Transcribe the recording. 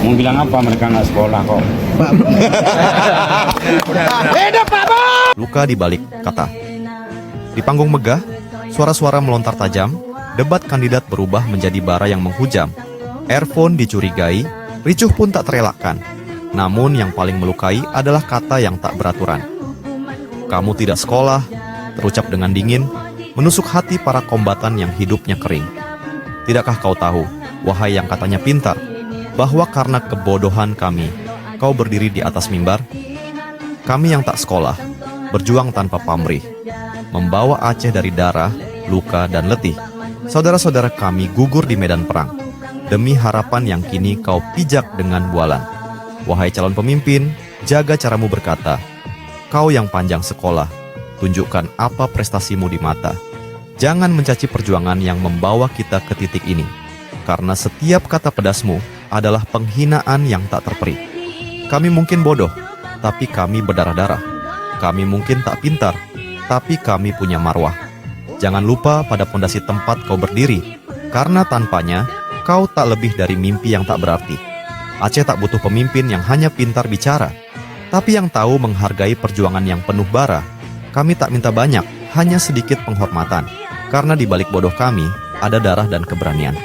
Mau bilang apa, mereka nggak sekolah kok. Luka di balik kata. Di panggung megah, suara-suara melontar tajam, debat kandidat berubah menjadi bara yang menghujam. Earphone dicurigai, ricuh pun tak terelakkan. Namun yang paling melukai adalah kata yang tak beraturan. Kamu tidak sekolah, terucap dengan dingin, menusuk hati para kombatan yang hidupnya kering. Tidakkah kau tahu, wahai yang katanya pintar, bahwa karena kebodohan kami, kau berdiri di atas mimbar? Kami yang tak sekolah, berjuang tanpa pamrih, membawa Aceh dari darah, luka, dan letih. Saudara-saudara kami gugur di medan perang, demi harapan yang kini kau pijak dengan bualan. Wahai calon pemimpin, jaga caramu berkata. Kau yang panjang sekolah, tunjukkan apa prestasimu di mata. Jangan mencaci perjuangan yang membawa kita ke titik ini, karena setiap kata pedasmu adalah penghinaan yang tak terperi. Kami mungkin bodoh, tapi kami berdarah-darah. Kami mungkin tak pintar, tapi kami punya marwah. Jangan lupa pada pondasi tempat kau berdiri, karena tanpanya kau tak lebih dari mimpi yang tak berarti. Aceh tak butuh pemimpin yang hanya pintar bicara, tapi yang tahu menghargai perjuangan yang penuh bara. Kami tak minta banyak, hanya sedikit penghormatan, karena di balik bodoh kami ada darah dan keberanian.